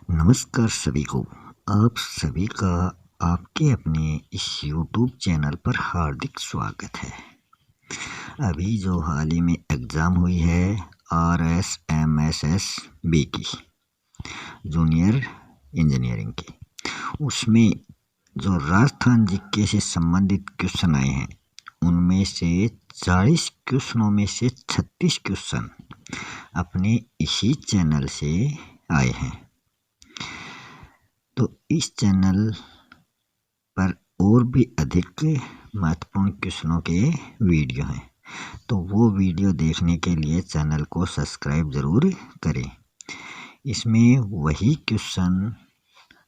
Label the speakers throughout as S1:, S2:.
S1: नमस्कार सभी को। आप सभी का आपके अपने इस YouTube चैनल पर हार्दिक स्वागत है। अभी जो हाल ही में एग्ज़ाम हुई है RSMSS-B की जूनियर इंजीनियरिंग की, उसमें जो राजस्थान जीके से संबंधित क्वेश्चन आए हैं उनमें से 40 क्वेश्चनों में से 36 क्वेश्चन अपने इसी चैनल से आए हैं। तो इस चैनल पर और भी अधिक महत्वपूर्ण क्वेश्चनों के वीडियो हैं, तो वो वीडियो देखने के लिए चैनल को सब्सक्राइब ज़रूर करें। इसमें वही क्वेश्चन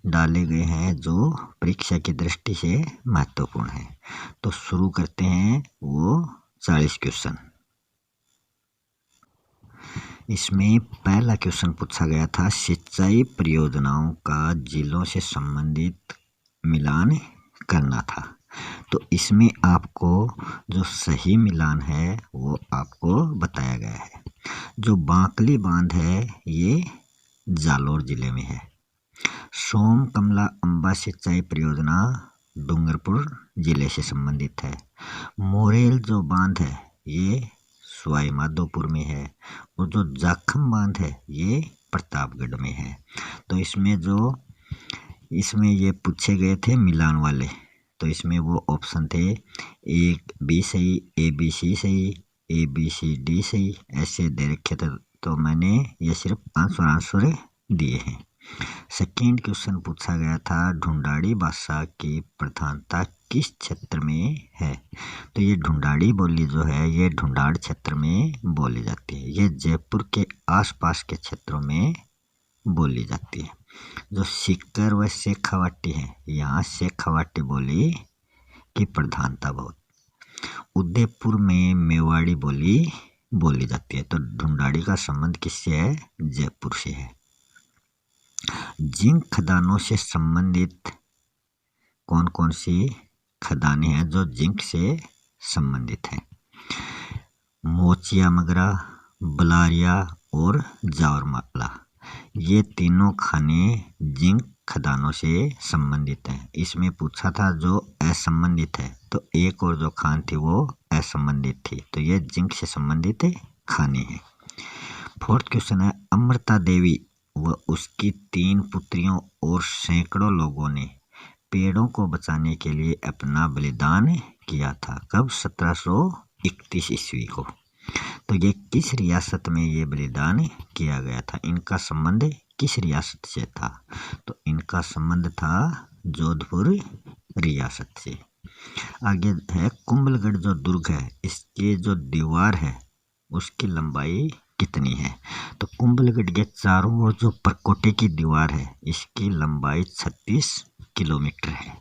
S1: डाले गए हैं जो परीक्षा की दृष्टि से महत्वपूर्ण है। तो शुरू करते हैं वो 40 क्वेश्चन। इसमें पहला क्वेश्चन पूछा गया था, सिंचाई परियोजनाओं का जिलों से संबंधित मिलान करना था। तो इसमें आपको जो सही मिलान है वो आपको बताया गया है। जो बांकली बांध है ये जालोर जिले में है। सोम कमला अंबा सिंचाई परियोजना डूंगरपुर जिले से संबंधित है। मोरेल जो बांध है ये सवाई माधोपुर में है, और जो जाखम बांध है ये प्रतापगढ़ में है। तो इसमें ये पूछे गए थे मिलान वाले, तो इसमें वो ऑप्शन थे एक बी सही, ए बी सी सही, ए बी सी डी सही, ऐसे दे रखे थे। तो मैंने ये सिर्फ आंसर दिए हैं। सेकेंड क्वेश्चन पूछा गया था, ढूंढाड़ी भाषा की प्रधानता किस क्षेत्र में है। तो ये ढूंढाड़ी बोली जो है ये ढूंढाड़ क्षेत्र में बोली जाती है। ये जयपुर के आसपास के क्षेत्रों में बोली जाती है। जो सीकर व शेखावाटी है, यहाँ शेखावाटी बोली की प्रधानता बहुत। उदयपुर में मेवाड़ी बोली बोली जाती है। तो ढूंढाड़ी का संबंध किससे है? जयपुर से है। जिंक खदानों से संबंधित कौन कौन सी खदानें हैं जो जिंक से संबंधित हैं? मोचिया मगरा, बलारिया और जावरमाला, ये तीनों खाने जिंक खदानों से संबंधित हैं। इसमें पूछा था जो असंबंधित है, तो एक और जो खान थी वो असंबंधित थी, तो ये जिंक से संबंधित खाने हैं। फोर्थ क्वेश्चन है, अमृता देवी व उसकी 3 पुत्रियों और सैकड़ों लोगों ने पेड़ों को बचाने के लिए अपना बलिदान किया था। कब? 1731 ईस्वी को। तो ये किस रियासत में ये बलिदान किया गया था? इनका संबंध किस रियासत से था? तो इनका संबंध था जोधपुर रियासत से। आगे है कुंभलगढ़ जो दुर्ग है, इसके जो दीवार है उसकी लंबाई कितनी है? तो कुंभलगढ़ के चारों ओर जो परकोटे की दीवार है इसकी लंबाई 36 किलोमीटर है,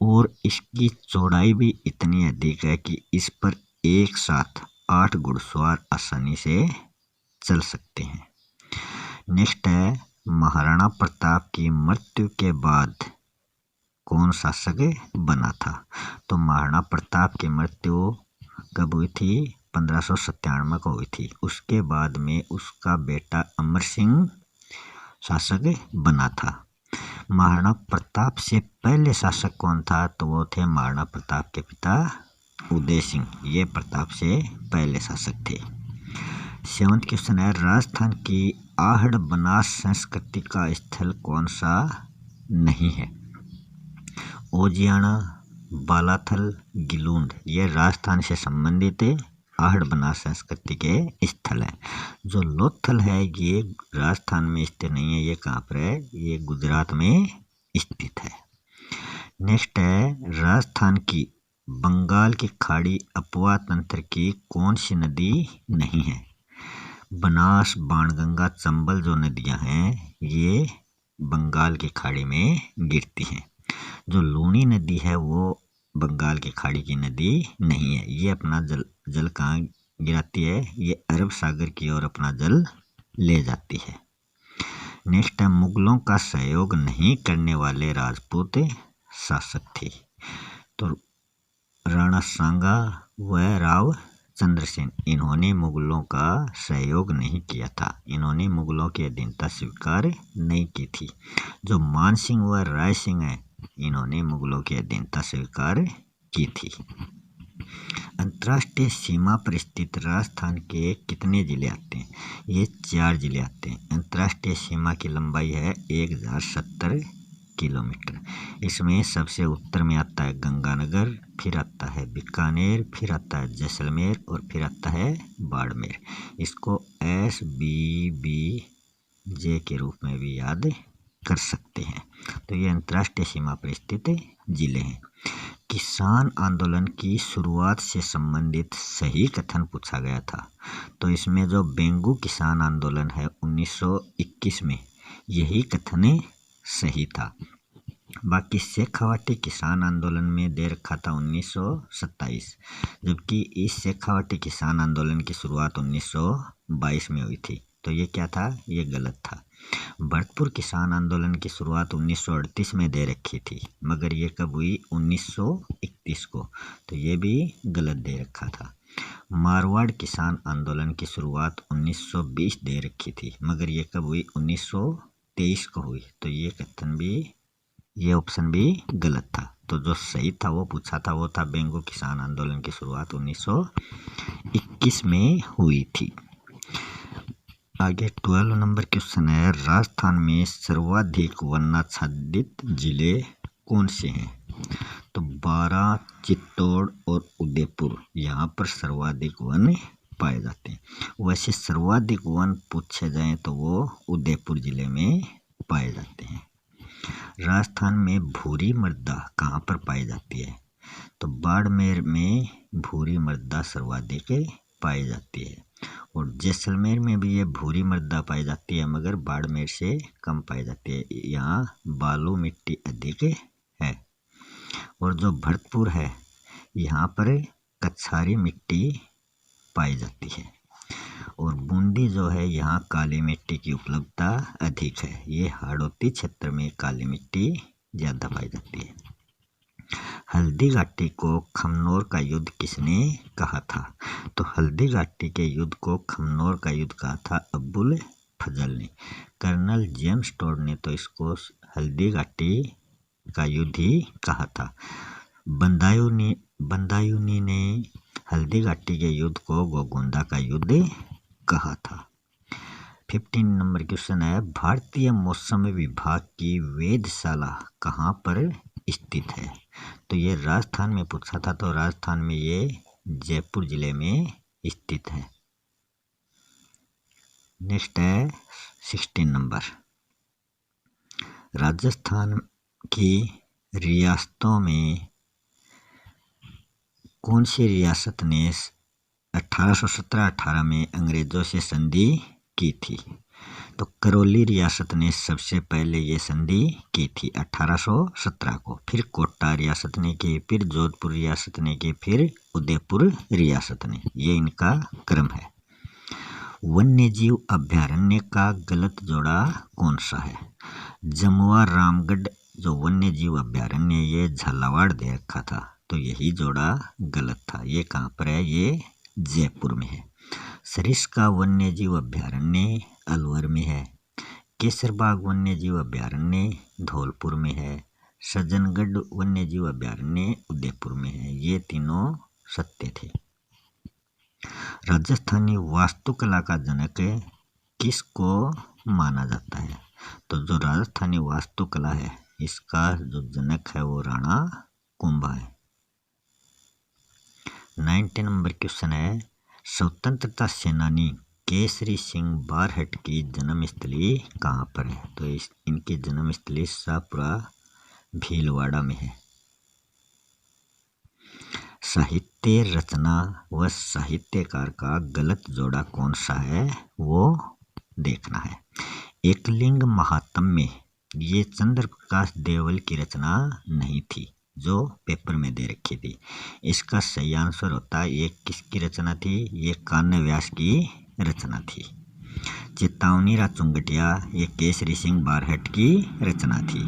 S1: और इसकी चौड़ाई भी इतनी अधिक है कि इस पर एक साथ 8 घुड़सवार आसानी से चल सकते हैं। नेक्स्ट है, महाराणा प्रताप की मृत्यु के बाद कौन शासक बना था? तो महाराणा प्रताप की मृत्यु कब हुई थी? 1597 को हुई थी। उसके बाद में उसका बेटा अमर सिंह शासक बना था। महाराणा प्रताप से पहले शासक कौन था? तो वो थे महाराणा प्रताप के पिता उदय सिंह, ये प्रताप से पहले शासक थे। 7वां क्वेश्चन है, राजस्थान की आहड़ बनास संस्कृति का स्थल कौन सा नहीं है? ओजियाना, बालाथल, गिलूंड, ये राजस्थान से संबंधित आहड़ बनास संस्कृति के स्थल हैं। जो लोथल है ये राजस्थान में स्थित नहीं है, ये कहाँ पर है? ये गुजरात में स्थित है। नेक्स्ट है, राजस्थान की बंगाल की खाड़ी अपवा तंत्र की कौन सी नदी नहीं है? बनास, बाणगंगा, चंबल जो नदियां हैं ये बंगाल की खाड़ी में गिरती हैं। जो लूनी नदी है वो बंगाल की खाड़ी की नदी नहीं है। ये अपना जल कहाँ गिराती है? ये अरब सागर की ओर अपना जल ले जाती है। नेक्स्ट है, मुगलों का सहयोग नहीं करने वाले राजपूत शासक थे। तो राणा सांगा व राव चंद्रसेन, इन्होंने मुगलों का सहयोग नहीं किया था, इन्होंने मुगलों की अधीनता स्वीकार नहीं की थी। जो मान सिंह व राय सिंह है, इन्होंने मुगलों की अधीनता स्वीकार की थी। अंतर्राष्ट्रीय सीमा पर स्थित राजस्थान के कितने जिले आते हैं? ये 4 जिले आते हैं। अंतर्राष्ट्रीय सीमा की लंबाई है 1070 किलोमीटर। इसमें सबसे उत्तर में आता है गंगानगर, फिर आता है बीकानेर, फिर आता है जैसलमेर और फिर आता है बाड़मेर। इसको SBBJ के रूप में भी याद कर सकते हैं। तो ये अंतर्राष्ट्रीय सीमा पर स्थित जिले हैं। किसान आंदोलन की शुरुआत से संबंधित सही कथन पूछा गया था। तो इसमें जो बेंगू किसान आंदोलन है 1921 में, यही कथन सही था। बाकी शेखावाटी किसान आंदोलन में दे रखा था 1927, जबकि इस शेखावाटी किसान आंदोलन की शुरुआत 1922 में हुई थी। तो ये क्या था? ये गलत था। भरतपुर किसान आंदोलन की शुरुआत 1938 में दे रखी थी, मगर ये कब हुई? 1931 को। तो ये भी गलत दे रखा था। मारवाड़ किसान आंदोलन की शुरुआत 1920 दे रखी थी, मगर ये कब हुई? 1923 को हुई। तो ये ऑप्शन भी गलत था। तो जो सही था वो पूछा था, वो था बेंगू किसान आंदोलन की शुरुआत 1921 में हुई थी। आगे 12 नंबर क्वेश्चन है, राजस्थान में सर्वाधिक वनाच्छादित जिले कौन से हैं? तो बारां, चित्तौड़ और उदयपुर, यहाँ पर सर्वाधिक वन पाए जाते हैं। वैसे सर्वाधिक वन पूछे जाएं तो वो उदयपुर जिले में पाए जाते हैं। राजस्थान में भूरी मृदा कहाँ पर पाई जाती है? तो बाड़मेर में भूरी मृदा सर्वाधिक पाई जाती है, और जैसलमेर में भी ये भूरी मृदा पाई जाती है, मगर बाड़मेर से कम पाई जाती है। यहाँ बालू मिट्टी अधिक है। और जो भरतपुर है, यहाँ पर कछारी मिट्टी पाई जाती है। और बूंदी जो है, यहाँ काली मिट्टी की उपलब्धता अधिक है। ये हाड़ौती क्षेत्र में काली मिट्टी ज़्यादा पाई जाती है। हल्दी घाटी को खमनोर का युद्ध किसने कहा था? तो हल्दी घाटी के युद्ध को खमनोर का युद्ध कहा था अब्बुल फजल ने। कर्नल जेम्स टोड ने तो इसको हल्दी घाटी का युद्ध ही कहा था। बंदायूनी ने हल्दी घाटी के युद्ध को गोगोंदा का युद्ध कहा था। 15 नंबर क्वेश्चन है, भारतीय मौसम विभाग की वेधशाला कहाँ पर स्थित है? तो ये राजस्थान में पूछा था, तो राजस्थान में ये जयपुर जिले में स्थित है। नेक्स्ट है 16 नंबर, राजस्थान की रियासतों में कौन सी रियासत ने 1817-18 में अंग्रेजों से संधि की थी? तो करौली रियासत ने सबसे पहले ये संधि की थी 1817 को, फिर कोटा रियासत ने की, फिर जोधपुर रियासत ने की, फिर उदयपुर रियासत ने। ये इनका क्रम है। वन्यजीव अभ्यारण्य का गलत जोड़ा कौन सा है? जमुआ रामगढ़ जो वन्यजीव अभ्यारण्य, ये झालावाड़ दे रखा था, तो यही जोड़ा गलत था। ये कहाँ पर है? ये जयपुर में है। सरिस्का वन्यजीव अभ्यारण्य अलवर में है। केसरबाग वन्यजीव अभ्यारण्य धौलपुर में है। सज्जनगढ़ वन्यजीव अभ्यारण्य उदयपुर में है। ये तीनों सत्य थे। राजस्थानी वास्तुकला का जनक किसको माना जाता है? तो जो राजस्थानी वास्तुकला है, इसका जो जनक है वो राणा कुंभा है। 19 नंबर क्वेश्चन है, स्वतंत्रता सेनानी केसरी सिंह बारहट की जन्मस्थली कहाँ पर है? तो इनकी जन्मस्थली शाहपुरा भीलवाड़ा में है। साहित्य रचना व साहित्यकार का गलत जोड़ा कौन सा है, वो देखना है। एकलिंग महात्म्य, ये चंद्रप्रकाश देवल की रचना नहीं थी, जो पेपर में दे रखी थी। इसका सही आंसर होता है, ये किसकी रचना थी? ये कान्य व्यास की रचना थी। चेतावनी रा चुंगटिया, ये केसरी सिंह बारहट की रचना थी।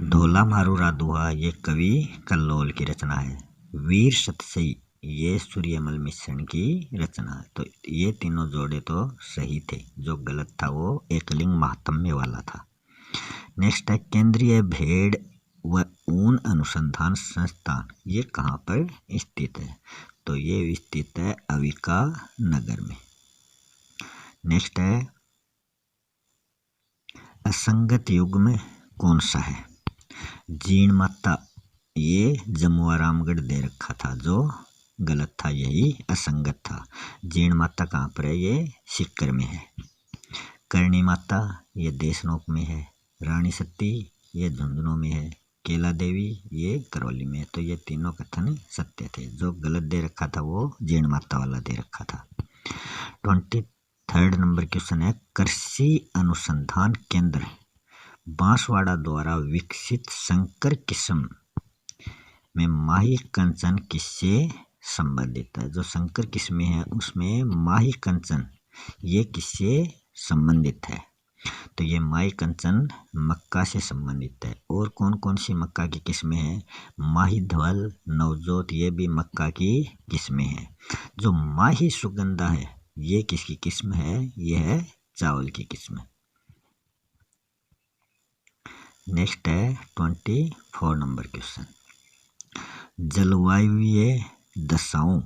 S1: ढोला मारू रा दुहा, ये कवि कल्लोल की रचना है। वीर सतसई, ये सूर्यमल मिश्रण की रचना है। तो ये तीनों जोड़े तो सही थे, जो गलत था वो एकलिंग महात्म्य वाला था। नेक्स्ट है केंद्रीय भेड़ व ऊन अनुसंधान संस्थान, ये कहाँ पर स्थित है? तो ये स्थित है अविका नगर में। नेक्स्ट है असंगत युग में कौन सा है? जीण माता, ये जमुआ रामगढ़ दे रखा था, जो गलत था, यही असंगत था। जीण माता कहाँ पर है? ये सीकर में है। करणी माता ये देशनोक में है। रानी सती ये झुंझुनू में है। केला देवी ये करौली में है। तो ये तीनों कथन सत्य थे। जो गलत दे रखा था वो जीण माता वाला दे रखा था। 23rd नंबर क्वेश्चन है कृषि अनुसंधान केंद्र बांसवाड़ा द्वारा विकसित संकर किस्म में माही कंचन किससे संबंधित है? जो संकर किस्में हैं उसमें माही कंचन ये किससे संबंधित है? तो ये माही कंचन मक्का से संबंधित है। और कौन कौन सी मक्का की किस्में हैं? माही धवल, नवजोत, ये भी मक्का की किस्में हैं। जो माही सुगंधा है ये किसकी किस्म है? ये है चावल की किस्म। नेक्स्ट है 24 नंबर क्वेश्चन, जलवायुीय दशाओं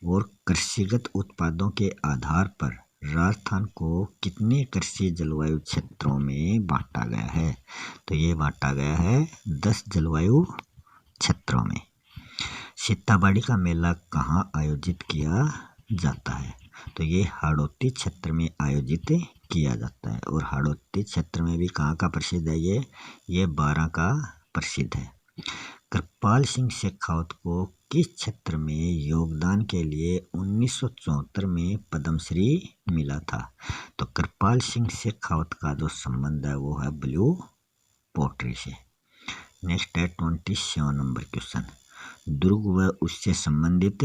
S1: और कृषिगत उत्पादों के आधार पर राजस्थान को कितने कृषि जलवायु क्षेत्रों में बांटा गया है? तो ये बांटा गया है 10 जलवायु क्षेत्रों में। सीताबाड़ी का मेला कहाँ आयोजित किया जाता है? तो ये हाड़ौती क्षेत्र में आयोजित किया जाता है। और हाड़ौती क्षेत्र में भी कहाँ का प्रसिद्ध है? ये 12 का प्रसिद्ध है। कृपाल सिंह शेखावत को किस क्षेत्र में योगदान के लिए 1974 में पद्मश्री मिला था? तो कृपाल सिंह शेखावत का जो संबंध है वो है ब्लू पोट्री से। नेक्स्ट है 27 नंबर क्वेश्चन, दुर्ग व उससे संबंधित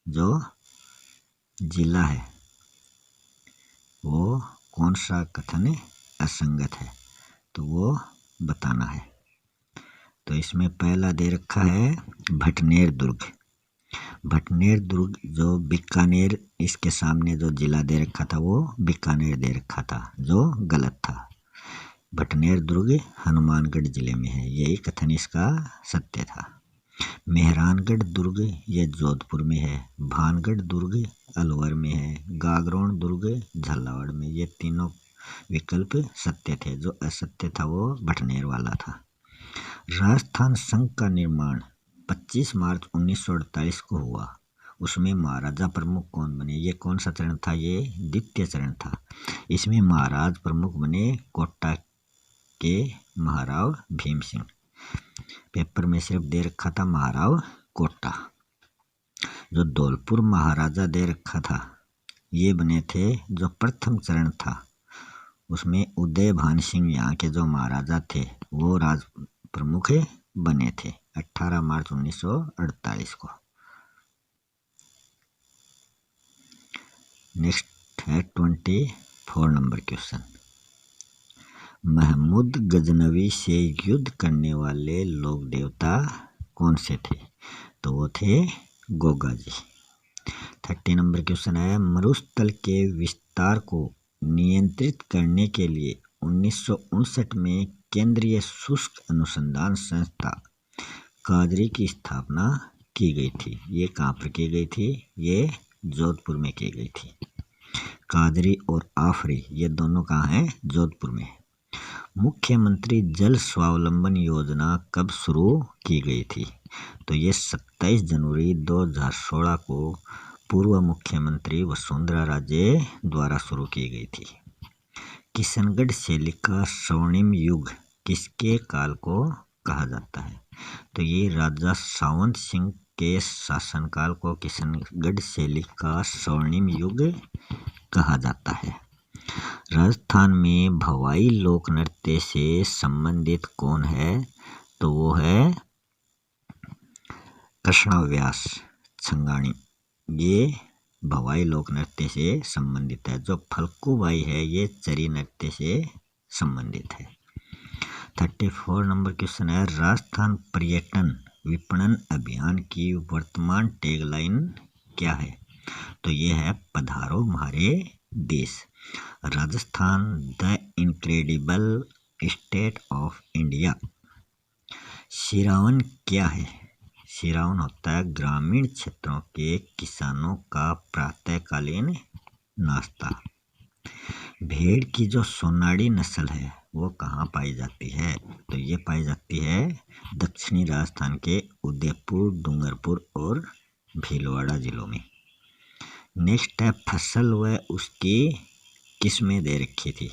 S1: जो जिला है वो कौन सा कथन असंगत है? तो वो बताना है। तो इसमें पहला दे रखा है भटनेर दुर्ग। भटनेर दुर्ग जो बीकानेर, इसके सामने जो जिला दे रखा था वो बीकानेर दे रखा था, जो गलत था। भटनेर दुर्ग हनुमानगढ़ जिले में है, यही कथन इसका सत्य था। मेहरानगढ़ दुर्ग ये जोधपुर में है। भानगढ़ दुर्ग अलवर में है। गागरोन दुर्ग झालावाड़ में। ये तीनों विकल्प सत्य थे, जो असत्य था वो भटनेर वाला था। राजस्थान संघ का निर्माण 25 मार्च 1948 को हुआ। उसमें महाराजा प्रमुख कौन बने? ये कौन सा चरण था? ये द्वितीय चरण था। इसमें महाराज प्रमुख बने कोटा के महाराव भीम सिंह। पेपर में सिर्फ दे रखा था महाराव कोटा। जो धौलपुर महाराजा दे रखा था ये बने थे, जो प्रथम चरण था उसमें उदय भान सिंह यहाँ के जो महाराजा थे वो राज प्रमुख बने थे 18 मार्च 1948 को। नेक्स्ट है 24 नंबर क्वेश्चन, महमूद गजनवी से युद्ध करने वाले लोक देवता कौन से थे? तो वो थे गोगा जी। 30 नंबर क्वेश्चन है मरुस्थल के विस्तार को नियंत्रित करने के लिए 1959 में केंद्रीय शुष्क अनुसंधान संस्था काजरी की स्थापना की गई थी। ये कहाँ पर की गई थी? ये जोधपुर में की गई थी। काजरी और आफरी ये दोनों कहाँ हैं? जोधपुर में। मुख्यमंत्री जल स्वावलंबन योजना कब शुरू की गई थी? तो ये 27 जनवरी 2016 को पूर्व मुख्यमंत्री वसुंधरा राजे द्वारा शुरू की गई थी। किशनगढ़ शैली का स्वर्णिम युग किसके काल को कहा जाता है? तो ये राजा सावंत सिंह के शासनकाल को किशनगढ़ शैली का स्वर्णिम युग कहा जाता है। राजस्थान में भवाई लोक नृत्य से संबंधित कौन है? तो वो है कृष्णव्यास छंगाणी। ये भवाई लोक नृत्य से संबंधित है। जो फल्गुबाई है ये चरी नृत्य से संबंधित है। 34 नंबर क्वेश्चन है राजस्थान पर्यटन विपणन अभियान की वर्तमान टैगलाइन क्या है? तो ये है पधारो हमारे देश। Rajasthan the incredible state of India. सिरावन क्या है? सिरावन होता है ग्रामीण क्षेत्रों के किसानों का प्रातःकालीन नाश्ता। भेड़ की जो सोनाड़ी नस्ल है वो कहाँ पाई जाती है? तो ये पाई जाती है दक्षिणी राजस्थान के उदयपुर, डूंगरपुर और भीलवाड़ा जिलों में। नेक्स्ट है फसल व उसकी किस्में दे रखी थी।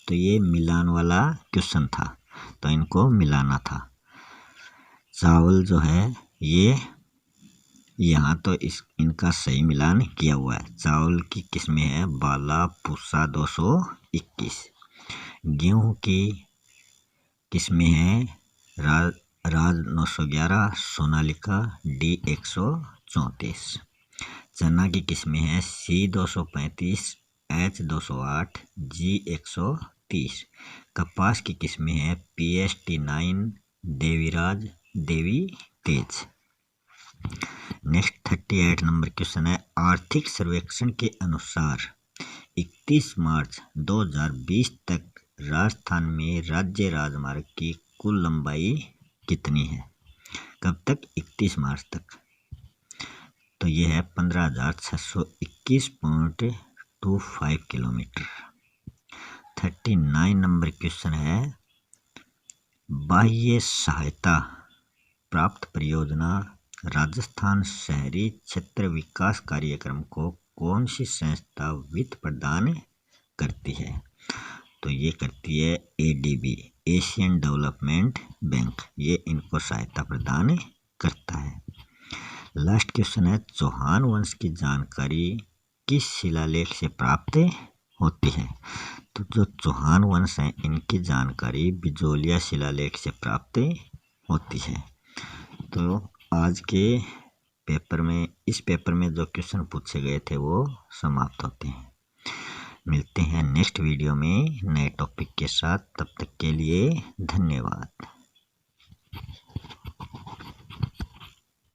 S1: तो ये मिलान वाला क्वेश्चन था, तो इनको मिलाना था। चावल जो है ये यहाँ तो इनका सही मिलान किया हुआ है। चावल की किस्में है बाला, पूसा 221। गेहूं की किस्में हैं राज 911, सोनालिका D 134। चना की किस्में हैं C 235, H 208, G 130। कपास की किस्में हैं PST 9, देवीराज, देवी तेज। नेक्स्ट 38 नंबर क्वेश्चन है आर्थिक सर्वेक्षण के अनुसार 31 मार्च 2020 तक राजस्थान में राज्य राजमार्ग की कुल लंबाई कितनी है? कब तक? 31 मार्च तक। तो ये है 15,621.25 किलोमीटर। 39 नंबर क्वेश्चन है बाह्य सहायता प्राप्त परियोजना राजस्थान शहरी क्षेत्र विकास कार्यक्रम को कौन सी संस्था वित्त प्रदान करती है? तो ये करती है ADB, एशियन डेवलपमेंट बैंक। ये इनको सहायता प्रदान करता है। लास्ट क्वेश्चन है चौहान वंश की जानकारी किस शिलालेख से प्राप्त होती है? तो जो चौहान वंश है इनकी जानकारी बिजोलिया शिलालेख से प्राप्त होती है। तो आज के पेपर में इस पेपर में जो क्वेश्चन पूछे गए थे वो समाप्त होते हैं। मिलते हैं नेक्स्ट वीडियो में नए टॉपिक के साथ। तब तक के लिए धन्यवाद।